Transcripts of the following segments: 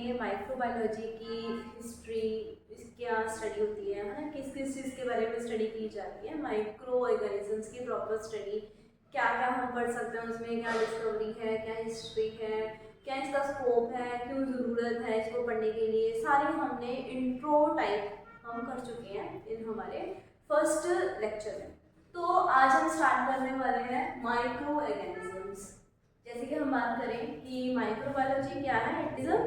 पढ़ेंगे माइक्रोबायोलॉजी की हिस्ट्री, क्या स्टडी होती है ना, किस किस चीज़ के बारे में स्टडी की जाती है, माइक्रो ऑर्गेनिजम्स की प्रॉपर स्टडी, क्या क्या हम पढ़ सकते हैं उसमें, क्या डिस्कवरी है, क्या हिस्ट्री है, क्या इसका स्कोप है, क्यों ज़रूरत है इसको पढ़ने के लिए, सारे हमने इंट्रो टाइप हम कर चुके हैं इन हमारे फर्स्ट लेक्चर में। तो आज हम स्टार्ट करने वाले हैं माइक्रो ऑर्गेनिजम्स। जैसे कि हम बात करें कि माइक्रोबायोलॉजी क्या है, it is a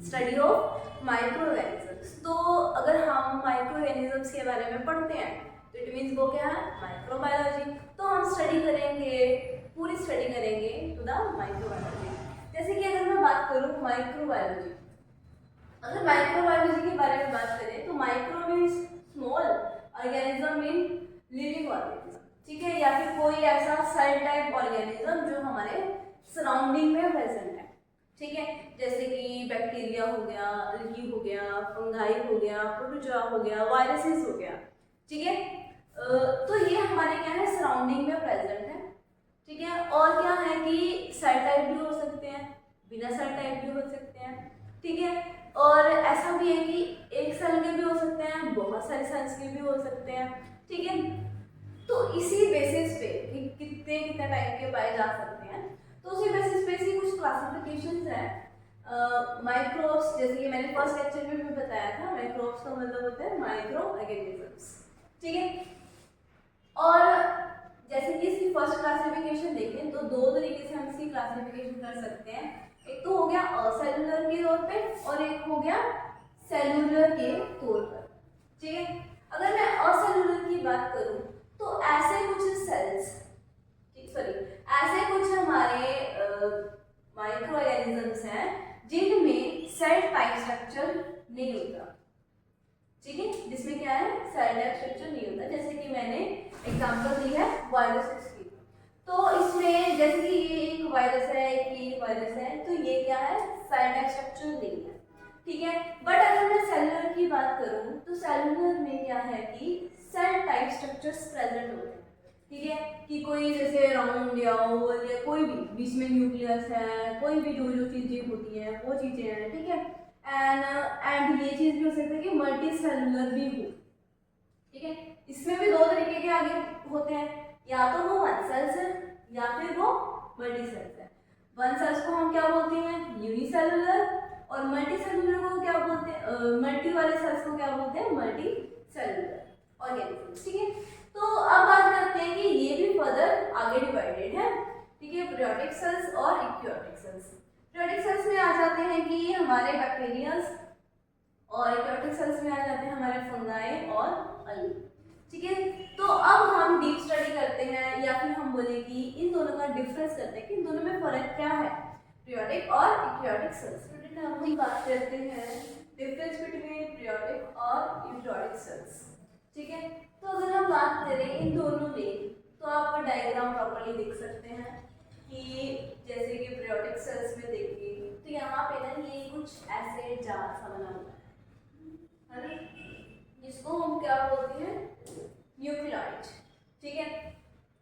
study of micro organisms. तो अगर हम माइक्रो ऑर्गेनिजम्स के बारे में पढ़ते हैं तो इट मीन्स वो क्या है, माइक्रोबायोलॉजी। तो हम स्टडी करेंगे, पूरी स्टडी करेंगे टू द माइक्रोबायोलॉजी। जैसे कि अगर मैं बात करूँ माइक्रोबायोलॉजी, अगर माइक्रोबायोलॉजी के बारे में बात करें तो micro means small, organism mean living organism, ठीक है, या फिर कोई ऐसा सेल टाइप ऑर्गेनिज्म जो हमारे सराउंडिंग में प्रेजेंट है, ठीक है, जैसे कि बैक्टीरिया हो गया, अल्गी हो गया, फंगाई हो गया, प्रोटोजोआ हो गया, वायरसेस हो गया, ठीक है। तो ये हमारे क्या है, सराउंडिंग में प्रेजेंट है, ठीक है। और क्या है कि सेल टाइप भी हो सकते हैं, बिना सेल टाइप भी हो सकते हैं, ठीक है। और ऐसा भी है कि एक सेल के भी हो सकते हैं, बहुत सारे सेल्स के भी हो सकते हैं, ठीक है। तो इसी बेसिस पे कि कितने कितने टाइप के पाए जा सकते हैं, तो उसी बेसिस पे इसी कुछ क्लासिफिकेशंस हैं। माइक्रोब्स, जैसे कि मैंने फर्स्ट लेक्चर में भी बताया था, माइक्रोब्स का मतलब होता है माइक्रो ऑर्गेनिजम्स, ठीक है। और जैसे कि इसकी फर्स्ट क्लासिफिकेशन देखें तो दो तरीके से हम इसकी क्लासिफिकेशन कर सकते हैं। एक तो हो गया असेलुलर के तौर पे और एक हो गया सेलुलर के तौर पर, ठीक है। अगर मैं असेलुलर की बात करूं तो ऐसे कुछ सेल्स, सॉरी, ऐसे कुछ हमारे माइक्रो ऑर्गेनिजम्स हैं जिनमें सेल टाइप स्ट्रक्चर नहीं होता, ठीक है, जिसमें क्या है, सेल टाइप स्ट्रक्चर नहीं होता। जैसे कि मैंने एग्जांपल दी है वायरसेस की, तो इसमें जैसे कि ये एक वायरस है, एक वायरस है, तो ये क्या है, सेल टाइप स्ट्रक्चर नहीं है, ठीक है। बट अगर मैं सेलुलर की बात करूं तो सेलुलर में क्या है कि सेल टाइप स्ट्रक्चर्स प्रेजेंट होते हैं, ठीक है, कि कोई जैसे राउंड या ओवल या कोई भी बीच में न्यूक्लियस है, कोई भी जो जो चीजें होती हैं वो चीजें हैं, ठीक है। एंड ये चीज भी हो सकता है कि मल्टी सेलुलर भी हो, ठीक है। इसमें भी दो तरीके के आगे होते हैं, या तो वो वन सेल्स है या फिर वो मल्टी सेल्स है। वन सेल्स को हम क्या बोलते हैं, यूनिसेलुलर, और मल्टी सेलुलर को क्या बोलते हैं, मल्टी वाले सेल्स को क्या बोलते हैं, मल्टी सेलुलर ऑर्गेनिजम्स, ठीक है। तो अब बात करते हैं कि ये भी फर्दर आगे डिवाइडेड है, ठीक है, प्रोटिक सेल्स और इक्योटिक सेल्स। प्रोटिक सेल्स में आ जाते हैं कि हमारे बैक्टीरियाज, और इक्योटिक सेल्स में आ जाते हैं हमारे फंगाई और अल्गी, ठीक है। तो अब हम डीप स्टडी करते हैं, या फिर हम बोले कि इन दोनों का डिफरेंस करते हैं कि इन दोनों में फर्क क्या है, प्रियोडिक और इक्योटिक सेल्स। अब हम बात करते हैं डिफरेंस बिटवीन प्रियोडिक और यूकेरियोटिक सेल्स, ठीक है। तो अगर हम बात करें इन दोनों में तो आप डायग्राम प्रॉपर्ली देख सकते हैं कि जैसे कि प्रियोडिक सेल्स में देखिए तो यहाँ पे ना ये कुछ ऐसे जार सा बना हुआ है ना, जिसको हम क्या बोलते हैं, न्यूक्लियोइड, ठीक है।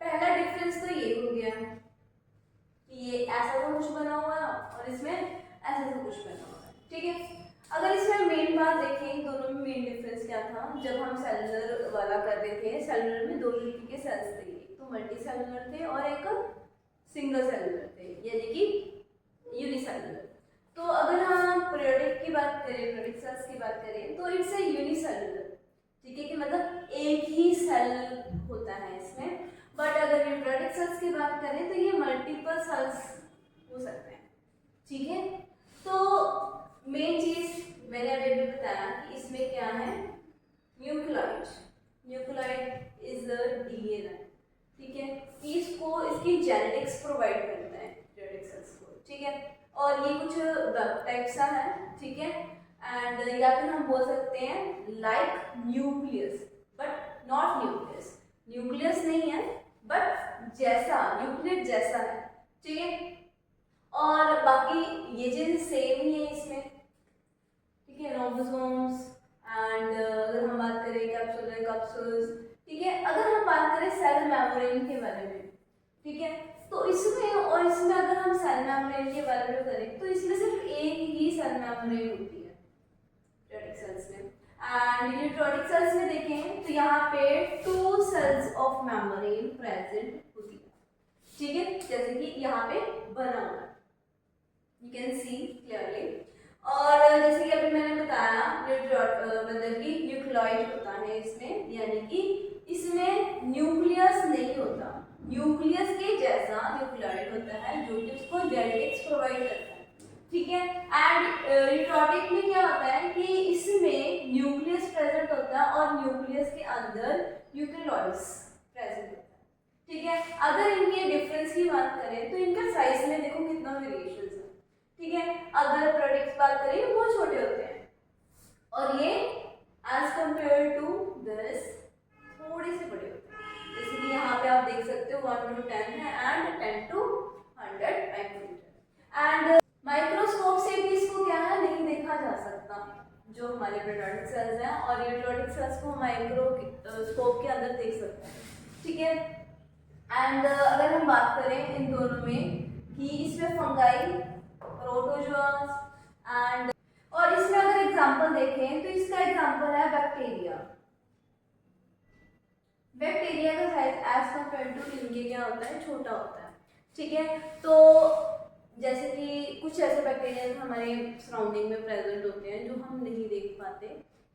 पहला डिफरेंस तो ये हो गया कि ये ऐसा तो कुछ बना हुआ है और इसमें ऐसा तो कुछ बना हुआ है, ठीक है। अगर इसमें मेन बात देखें, दोनों में मेन डिफरेंस क्या था, जब हम सेलुलर वाला कर रहे थे, सेलुलर में दो तरीके के सेल्स थे, एक तो मल्टी सेलुलर थे और एक सिंगल सेलुलर थे, यानी कि यूनिसेलुलर। तो अगर हम पीरियोडिक की बात करें, पीरियोडिक सेल्स की बात करें तो इट्स ए यूनिसेलुलर, ठीक है, कि मतलब एक ही सेल होता है इसमें। बट अगर यूकेरियोटिक सेल्स की बात करें तो ये मल्टीपल सेल्स हो सकते हैं, ठीक है। तो मेन चीज मैंने अभी भी बताया कि इसमें क्या है, nucleoid, nucleoid is the DNA, ठीक है, इसको इसकी जेनेटिक्स प्रोवाइड करता है यूकेरियोटिक सेल्स को, ठीक है। और ये कुछ वेब टाइप सा है, ठीक है, एंड या फिर हम बोल सकते हैं like nucleus but not nucleus, nucleus नहीं है बट जैसा, न्यूक्लियस जैसा है, ठीक है। और बाकी ये चीज सेम ही है इसमें, ठीक है, राइबोसोम्स एंड अगर हम बात करें कैप्सुलर कैप्सूल्स, ठीक है। अगर हम बात करें सेल मेम्ब्रेन के बारे में, ठीक है, तो इसमें और इसमें अगर हम सेल मेम्ब्रेन के बारे में करें तो इसमें सिर्फ एक ही सेल मेम्ब्रेन होती है यूकेरियोटिक सेल्स में। एंड यूकेरियोटिक सेल्स में देखें तो यहाँ पे 2 सेल्स ऑफ मेम्ब्रेन प्रेजेंट होती है, ठीक है, जैसे कि यहाँ पे बना हुआ है, यू कैन सी क्लियरली। और जैसे कि अभी मैंने बताया मतलब कि न्यूक्लियोइड होता है इसमें, यानी कि इसमें न्यूक्लियस नहीं होता, न्यूक्लियस के जैसा न्यूक्लियोइड होता है जो कि उसको जेनेटिक्स प्रोवाइड करता है, ठीक है। एंड यूकेरियोटिक में क्या होता है कि इसमें न्यूक्लियस प्रेजेंट होता है और न्यूक्लियस के अंदर यूकेरियोट्स प्रेजेंट होता है, ठीक है। अगर इनके डिफरेंस की बात करें तो इनका साइज में देखो कितना वेरिएशन है, ठीक है। अगर प्रोडक्ट्स बात करें बहुत छोटे होते हैं और ये एज कंपेयर टू दिस थोड़े से बड़े होते हैं, जैसे कि यहाँ पे आप देख सकते हो 1 to 10 है and 10 to 100 micrometre. And microscope से भी इसको क्या है नहीं देखा जा सकता जो हमारे प्रोडक्ट सेल्स हैं, और यूकेरियोटिक सेल्स को माइक्रोस्कोप के अंदर देख सकते हैं, ठीक है। एंड अगर हम बात करें इन दोनों में कि इसमें फंगाई, प्रोटोजोआस एंड, और इसमें अगर एग्जांपल देखें तो इसका एग्जांपल है बैक्टीरिया। बैक्टीरिया का साइज एज कंपेयर टू इनके क्या होता है, छोटा होता है, ठीक है। तो जैसे कि कुछ ऐसे बैक्टीरिया हमारे सराउंडिंग में प्रेजेंट होते हैं जो हम नहीं देख पाते,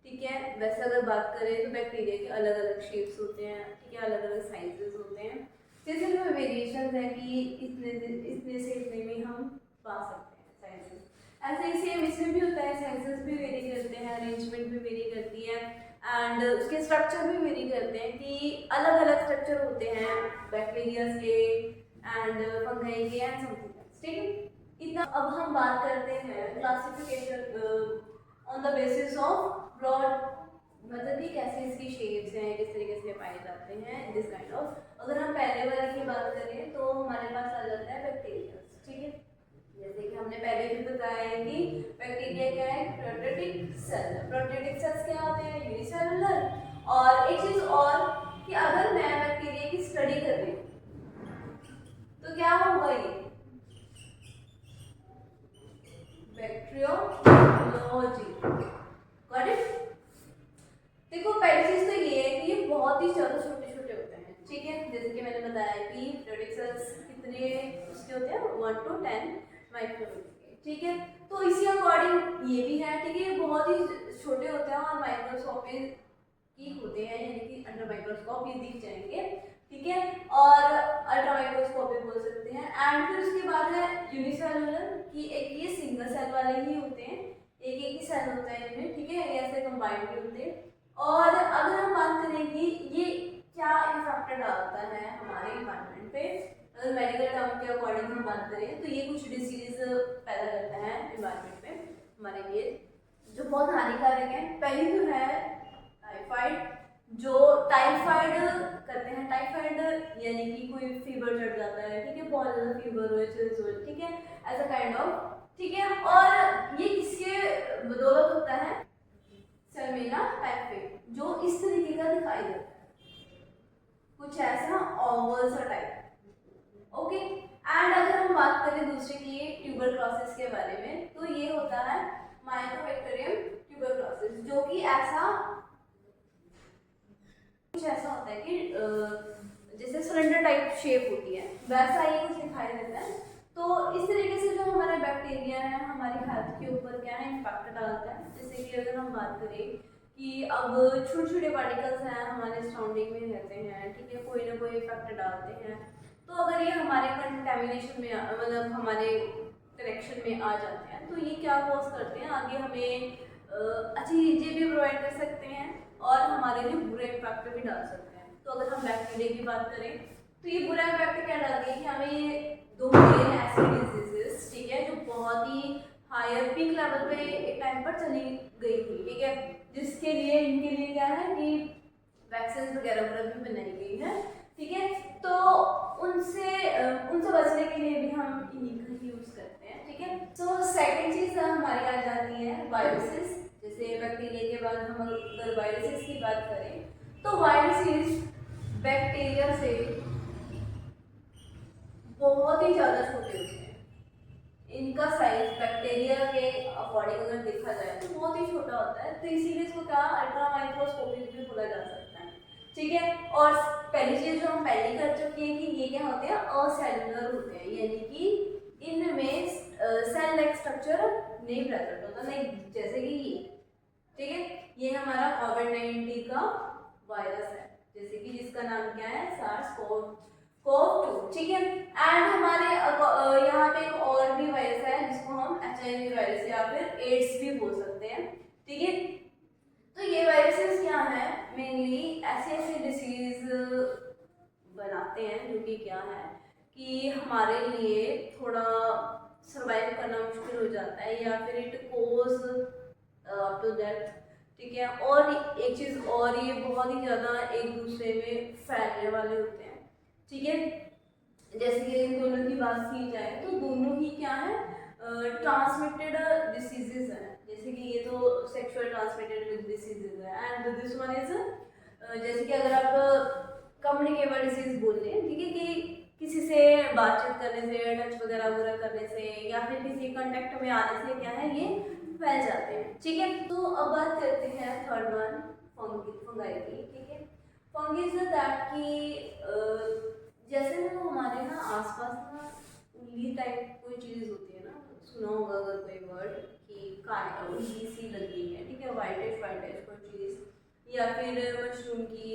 ठीक है। वैसे अगर बात करें तो बैक्टीरिया के अलग अलग शेप्स होते हैं, ठीक है, अलग अलग साइजेस होते हैं, जैसे में वेरिएशन है कि इतने से इतने में हम पा सकते हैं साइजेस। ऐसे ही सेम इसमें भी होता है, साइजेस भी वेरी करते हैं, अरेंजमेंट भी वेरी करती है एंड उसके स्ट्रक्चर भी वेरी करते हैं कि अलग अलग स्ट्रक्चर होते हैं बैक्टीरियाज के एंड फंगाई के एंड समथिंग, ठीक है। इतना अब हम बात करते हैं classification on the basis of broad, मतलब कि कैसे इसकी शेप्स हैं, किस तरीके से पाए जाते हैं, दिस काइंड ऑफ। अगर हम पहले वाले की बात करें तो हमारे पास आ जाता है बैक्टीरिया, ठीक है। जैसे कि हमने पहले भी बताया है कि बैक्टीरिया क्या है, प्रोटोटिक सेल। प्रोटोटिक सेल्स क्या होते हैं, यूनिसेलुलर। और एक चीज और कि अगर मैं बैक्टीरिया की स्टडी कर रही हूँ तो क्या होगा, ये बैक्टीरियोलॉजी, गॉट इट। देखो पहली चीज तो ये है कि ये बहुत ही ज्यादा छोटे छोटे होते हैं, ठीक है। जैसे कि मैंने बताया कि प्रोटोटिक सेल्स कितने उसके होते हैं, 1 to 10 माइक्रोमीटर, ठीक है। तो इसी अकॉर्डिंग ये भी है, ठीक है, ये बहुत ही छोटे होते हैं और माइक्रोस्कोपिक होते हैं, यानी कि अंडर माइक्रोस्कोप ये दिख जाएंगे, ठीक है, और अल्ट्रा माइक्रोस्कोप भी बोल सकते हैं। एंड फिर उसके बाद है यूनिसेलुलर, कि एक ये सिंगल सेल वाले ही होते हैं, एक ही सेल होता है इनमें, ठीक है, ऐसे कंबाइंड भी होते हैं। और अगर हम बात करें कि ये क्या इफेक्ट डालता है हमारे इन्वायरमेंट पे, अगर मेडिकल टर्म के अकॉर्डिंग हम बात करें तो ये कुछ डिसीज पैदा करता है इन्वायरमेंट में हमारे लिए जो बहुत हानिकारक है। पहली तो है टाइफाइड, जो टाइफाइड करते हैं, टाइफाइड यानी कि कोई फीवर चढ़ जाता है, ठीक है, बहुत ज़्यादा फीवर हो, ठीक है, ऐसा काइंड ऑफ, ठीक है। और ये किसके बदौलत होता है, सल्मोनेला टाइफाइड, जो इस तरीके का दिखाई देता है, कुछ ऐसा ओवल सा टाइप, ओके। एंड अगर हम बात करें दूसरे की ट्यूबरक्लोसिस के बारे में तो ये होता है माइकोबैक्टीरियम ट्यूबरक्लोसिस, जो कि ऐसा कुछ ऐसा होता है कि जैसे सिलेंडर टाइप शेप होती है, वैसा ही कुछ दिखाई देता है। तो इस तरीके से जो हमारे बैक्टीरिया है हमारी हेल्थ के ऊपर क्या है, इम्पैक्ट डालता है। जैसे कि अगर हम बात करें कि अब छोटे छोटे पार्टिकल्स हैं हमारे सराउंडिंग में रहते हैं, ठीक है, कोई ना कोई इफेक्ट डालते हैं, तो अगर ये हमारे कंटेमिनेशन में मतलब हमारे कनेक्शन में आ जाते हैं तो ये क्या कॉज करते हैं, आगे हमें अच्छी चीज़ें भी प्रोवाइड कर सकते हैं और हमारे लिए बुरे इम्पैक्ट भी डाल सकते हैं। तो अगर हम बैक्टीरिया की बात करें तो ये बुरा इम्पैक्ट क्या डालती है कि हमें दो मेन ऐसी डिजीजेस, ठीक है, जो बहुत ही हायर पीक लेवल पे एक टाइम पर चली गई थी, ठीक है, जिसके लिए इनके लिए क्या है कि वैक्सीन वगैरह भी बनाई गई है, ठीक है। तो उनसे बचने के लिए भी हम इन्हीं का यूज करते हैं, ठीक है। तो सेकंड चीज हमारी आ जाती है वायरसेस। जैसे बैक्टीरिया के बाद हम अगर वायरसेस की बात करें तो वायरसेस बैक्टीरिया से बहुत ही ज़्यादा छोटे होते हैं। इनका साइज बैक्टीरिया के अकॉर्डिंग अगर देखा जाए तो बहुत ही छोटा होता है, तो इसीलिए इसको क्या अल्ट्रा माइक्रोस्कोपिक भी बोला जा सकता है। ठीक है, और पहली चीज जो हम पहले कर चुके हैं कि ये क्या होते हैं, असेलुलर होते हैं, यानी कि इनमें सेल लाइक स्ट्रक्चर नहीं प्रेजेंट होता, नहीं जैसे कि ये। ठीक है, ये हमारा कोविड-19 का वायरस है, जैसे कि जिसका नाम क्या है, SARS-CoV-2। ठीक है, एंड हमारे यहाँ पे एक और भी वायरस है जिसको हम HIV वायरस या फिर एड्स भी बोल सकते हैं। ठीक है, तो ये वायरसेस क्या है, मेनली ऐसे ऐसे डिसीज बनाते हैं जो कि क्या है कि हमारे लिए थोड़ा सरवाइव करना मुश्किल हो जाता है, या फिर it goes up to death. ठीक है, और एक चीज़ और, ये बहुत ही ज़्यादा एक दूसरे में फैलने वाले होते हैं। ठीक है, जैसे कि इन दोनों की बात की जाए तो दोनों ही क्या है, ट्रांसमिटेड डिसीजेज हैं। जैसे कि ये तो सेक्सुअल ट्रांसमिटेड डिसीजेज है, एंड दिस वन इज जैसे कि अगर आप कम्युनिकेबल डिसीज बोल रहे हैं, ठीक है, कि किसी से बातचीत करने से, टच वगैरह करने से, या फिर किसी कांटेक्ट में आने से क्या है, ये फैल जाते हैं। ठीक है, तो अब बात करते हैं थर्ड वन, फंगाई की। ठीक है, फंगी इज दैट की जैसे ना हमारे ना आसपास ना उंगली टाइप कोई चीज़ होती है ना, सुना होगा अगर कोई वर्ड कि उंगली सी लगी है। ठीक है, वाइटिश कोई चीज़, या फिर मशरूम की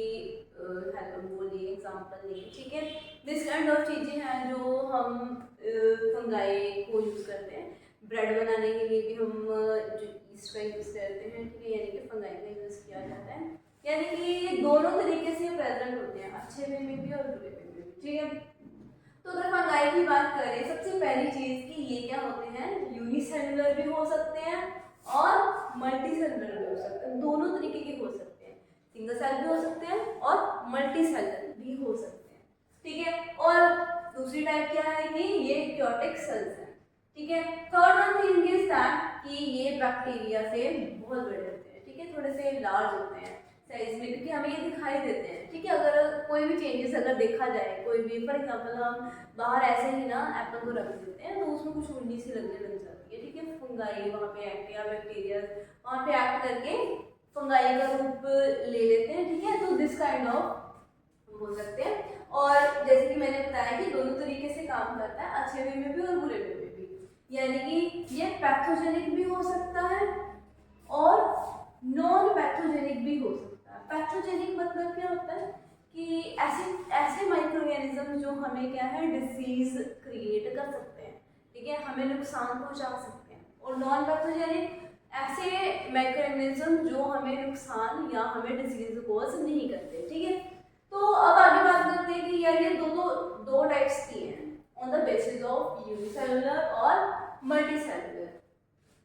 बोलिए एग्जाम्पल लिए। ठीक है, दिस काइंड ऑफ चीज़ें हैं जो हम फंगाई को यूज़ करते हैं। ब्रेड बनाने के लिए भी हम जो ईस्ट का यूज़ करते हैं, ठीक है, यानी कि फंगाई का यूज़ किया जाता है। यानी कि ये दोनों तरीके से प्रेजेंट होते हैं, अच्छे वे में भी और बुरे वे में भी। ठीक है, तो अगर फंगाई की बात करें, सबसे पहली चीज़ कि ये क्या होते हैं, यूनिसेलुलर भी हो सकते हैं और मल्टी सेलुलर भी हो सकते हैं, दोनों तरीके के हो सकते हैं। सिंगल सेल भी हो सकते हैं और मल्टी सेलुलर भी हो सकते हैं। ठीक है, और दूसरी टाइप क्या है कि ये क्योटिक सेल्स है। ठीक है, third one thing is that कि ये बैक्टीरिया से बहुत बड़े होते हैं। ठीक है, थोड़े से लार्ज होते हैं साइज में, क्योंकि हमें ये दिखाई देते हैं। ठीक है, अगर कोई भी चेंजेस अगर देखा जाए, कोई भी फॉर एग्जांपल हम बाहर ऐसे ही ना एप्पल को रख देते हैं तो उसमें कुछ उंगली सी लगने लग जाती है। ठीक है, फंगाई वहाँ पे एक्ट या बैक्टीरिया वहाँ पे एक्ट करके फंगाई का रूप ले लेते हैं। ठीक है, तो दिस काइंड ऑफ हो सकते हैं। और जैसे कि मैंने बताया कि दोनों तरीके से काम करता है, अच्छे वे में भी और बुरे वे में भी, यानी कि ये पैथोजेनिक भी हो सकता है और नॉन पैथोजेनिक भी हो सकता है। पैथोजेनिक मतलब क्या होता है कि ऐसे ऐसे माइक्रो ऑर्गेनिज्म जो हमें क्या है, डिसीज क्रिएट कर सकते हैं। ठीक है, हमें नुकसान पहुंचा सकते हैं। और नॉन पैथोजेनिक ऐसे माइक्रो ऑर्गेनिज्म जो हमें नुकसान या हमें डिसीज कोज नहीं करते। ठीक है, तो अब आगे बात करते हैं कि यार ये दो टाइप्स की हैं on the basis of unicellular और मल्टीसेलुलर।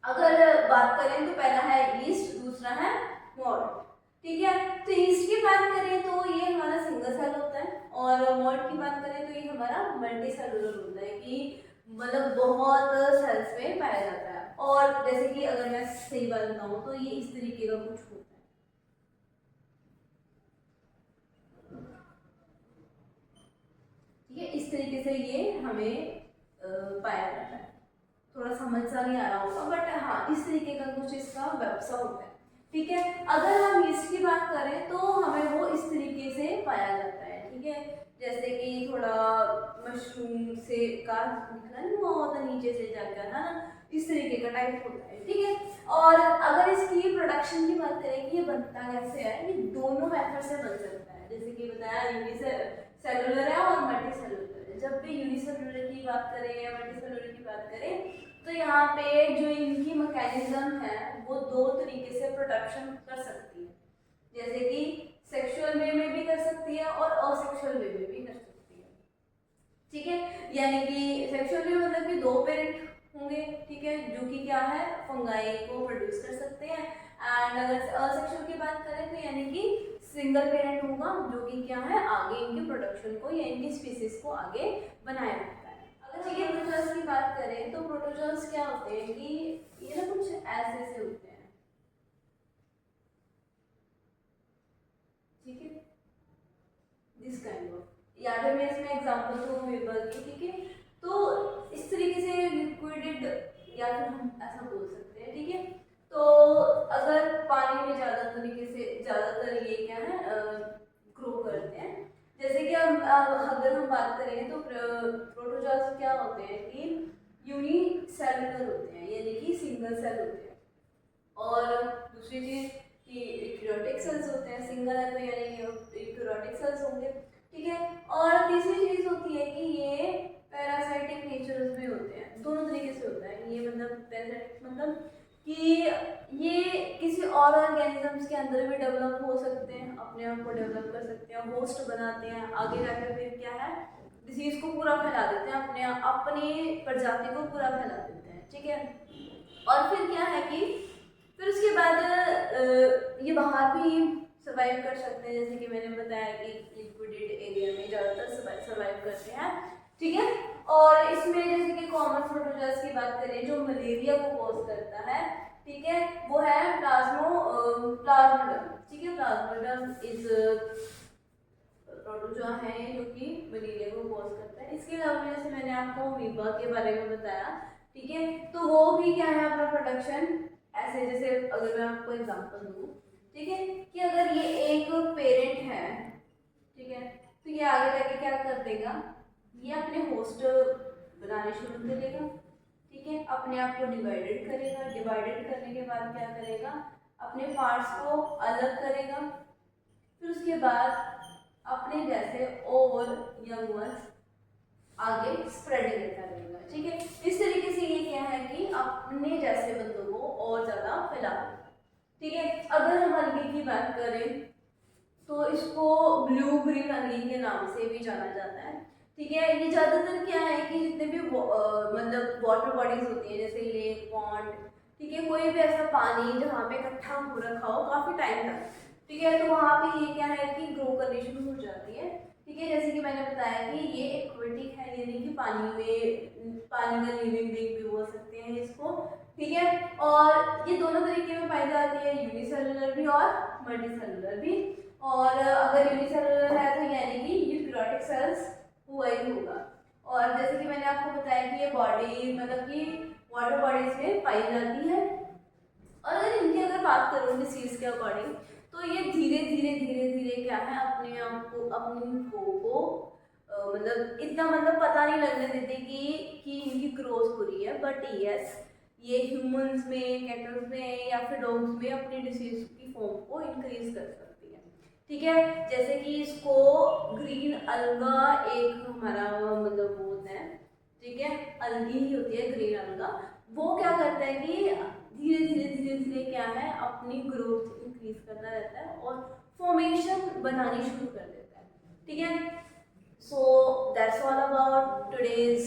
अगर बात करें तो पहला है ईस्ट, दूसरा है मॉल्ट। ठीक है, तो ईस्ट की बात करें तो ये हमारा सिंगल सेल होता है, और मॉल्ट की बात करें तो ये हमारा मल्टी सेलुलर होता है, कि मतलब बहुत सेल्स में पाया जाता है। और जैसे कि अगर मैं सही बात बताऊं तो ये इस तरीके का कुछ होता है। ठीक है, इस तरीके से ये हमें पाया जाता है। थोड़ा समझ सा नहीं आ रहा होगा, बट हाँ इस तरीके का कुछ इसका व्यवसाय होता है। ठीक है, अगर हम ईस्ट की बात करें तो हमें वो इस तरीके से पाया जाता है। ठीक है, जैसे कि थोड़ा मशरूम से का दिखना नहीं हुआ होता नीचे से जाकर, है ना, इस तरीके का टाइप होता है। ठीक है, और अगर इसकी प्रोडक्शन की बात करें कि ये बनता कैसे है, ये दोनों मेथड से बन सकता है। जैसे कि बताया यूनिसेलुलर है और मल्टी सेलुलर है। जब भी यूनिसेलुलर की बात करें या मल्टी सेलुलर की बात करें तो यहाँ पे जो इनकी मैकेनिज्म है वो दो तरीके से प्रोडक्शन कर सकती है, जैसे कि सेक्सुअल वे में भी कर सकती है और असेक्सुअल वे में भी कर सकती है। ठीक है, यानी कि सेक्सुअल वे मतलब कि दो पेरेंट होंगे। ठीक है, जो कि क्या है, फंगाई को प्रोड्यूस कर सकते हैं। एंड अगर असेक्सुअल की बात करें तो यानी कि सिंगल पेरेंट होगा, जो कि क्या है, आगे इनके प्रोडक्शन को या इनकी स्पीसीज को आगे बनाया रखता है। अगर ठीक है, प्रोटोजोअस की बात करें तो प्रोटोजोअस क्या होते हैं कि ये ना कुछ ऐसे से होते हैं। ठीक है, दिस काइंड ऑफ, या फिर मैं इसमें एग्जांपल दूं वेबर की। ठीक है, तो इस तरीके से लिक्विडेड या फिर हम ऐसा बोल सकते हैं, ठीक है। तो अगर पानी में ज़्यादा तरीके से ज़्यादातर ये क्या है ग्रो करते हैं, जैसे कि हम अगर हम बात करें तो प्रोटोजोआ क्या होते हैं कि यूनिसेलुलर होते हैं, यानी कि सिंगल सेल होते हैं। और दूसरी चीज़ कि यूकैरियोटिक सेल्स होते हैं, सिंगल है तो यानी यूकैरियोटिक सेल्स होंगे, ठीक है। और तीसरी चीज़ होती है कि ये पैरासाइटिक नेचर में होते हैं, दोनों तरीके से होता है ये, मतलब पैरासाइटिक मतलब कि ये किसी और ऑर्गेनिजम्स के अंदर भी डेवलप हो सकते हैं, अपने आप को डेवलप कर सकते हैं, होस्ट बनाते हैं, आगे जाकर फिर क्या है डिसीज को पूरा फैला देते हैं, अपने प्रजाति को पूरा फैला देते हैं, ठीक है। और फिर क्या है कि फिर उसके बाद ये बाहर भी सर्वाइव कर सकते हैं, जैसे कि मैंने बताया कि लिक्विडेड एरिया में ज़्यादातर सर्वाइव करते हैं, ठीक है। और इसमें जैसे कि कॉमन प्रोटोजोआस की बात करें जो मलेरिया को कॉज करता है, ठीक है, वो है प्लाज्मोडियम, ठीक है। प्लाज्मोडियम इज प्रोटोजोआ है जो कि मलेरिया को कॉज करता है। इसके अलावा जैसे मैंने आपको अमीबा के बारे में बताया, ठीक है, तो वो भी क्या है अपना प्रोडक्शन ऐसे, जैसे अगर मैं आपको एग्जांपल दूँ, ठीक है, कि अगर ये एक पेरेंट है, ठीक है, तो ये आगे जाके क्या कर देगा, ये अपने होस्ट बनाने शुरू करेगा, ठीक है, अपने आप को डिवाइडेड करेगा, डिवाइडेड करने के बाद क्या करेगा, अपने पार्ट्स को अलग करेगा, फिर उसके बाद अपने जैसे और यंग वंस आगे स्प्रेडिंग करेगा, ठीक है। इस तरीके से ये क्या है कि अपने जैसे बंदों को और ज़्यादा फैलाओ, ठीक है। अगर हम अलगी की बात करें तो इसको ब्लू ग्रीन अलगी के नाम से भी जाना जाता है, ठीक है। ये ज़्यादातर क्या है कि जितने भी मतलब वाटर बॉडीज होती हैं, जैसे लेक, पॉन्ड, ठीक है, कोई भी ऐसा पानी जहाँ पे इकट्ठा हो रखा हो काफ़ी टाइम तक, ठीक है, तो वहाँ पे ये क्या है कि ग्रो करनी शुरू हो जाती है, ठीक है। जैसे कि मैंने बताया कि ये एक्वेटिक है, यानी कि पानी में लिविंग बीइंग भी बोल सकते हैं इसको, ठीक है। और ये दोनों तरीके में पाई जाती है, यूनिसेलुलर भी और मल्टीसेलुलर भी। और अगर यूनिसेलुलर है तो यानी कि यूकैरियोटिक सेल्स हुआ ही होगा। और जैसे कि मैंने आपको बताया कि ये बॉडी मतलब कि वाटर बॉडीज में पाई जाती है। और अगर बात करूँ डिसीज के अकॉर्डिंग, तो ये धीरे धीरे क्या है अपने आप को अपनी को मतलब इतना मतलब पता नहीं लगने देते कि इनकी ग्रोथ हो रही है, बट यस ये ह्यूमंस में, कैटल्स में या फिर डॉग्स में अपनी डिसीज की फॉर्म को इंक्रीज कर सकती है, ठीक है। जैसे कि इसको ग्रीन अलगा एक हमारा मतलब वो होता है, ठीक है, अलगी ही होती है ग्रीन अलगा, वो क्या करता है कि धीरे धीरे क्या है अपनी ग्रोथ इंक्रीज करता रहता है और फॉर्मेशन बनानी शुरू कर देता है, ठीक है। So that's all about today's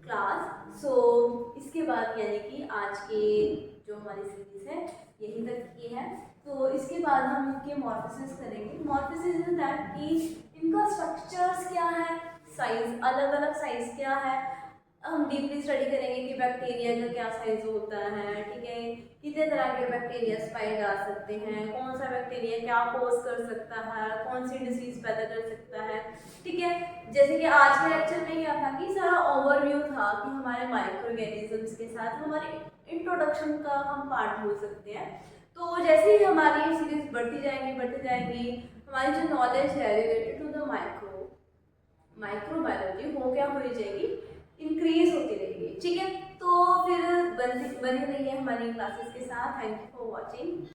class. So इसके बाद यानी कि आज के जो हमारी सीरीज है यहीं तक की है। तो इसके बाद हम इनके मॉर्फोसिस करेंगे। मॉर्फोसिस इज दैट कि इनका स्ट्रक्चर्स क्या है, साइज, अलग अलग साइज क्या है, हम डीपली स्टडी करेंगे कि बैक्टीरिया का क्या साइज होता है, ठीक है, कितने तरह के बैक्टीरिया पाए जा सकते हैं, कौन सा बैक्टीरिया क्या कोज कर सकता है, कौन सी डिसीज पैदा कर सकता है, ठीक है। जैसे कि आज के लेक्चर में क्या था कि सारा ओवरव्यू था कि हमारे माइक्रो ऑर्गेनिजम्स के साथ हमारे इंट्रोडक्शन का हम पार्ट बोल सकते हैं। तो जैसे ही हमारी सीरीज बढ़ती जाएंगी हमारी जो नॉलेज है रिलेटेड टू द माइक्रोबायोलॉजी वो क्या हो जाएगी, इंक्रीज होती रहेगी, ठीक है। तो फिर बने रहिए हमारी क्लासेस के साथ। Thank you for watching.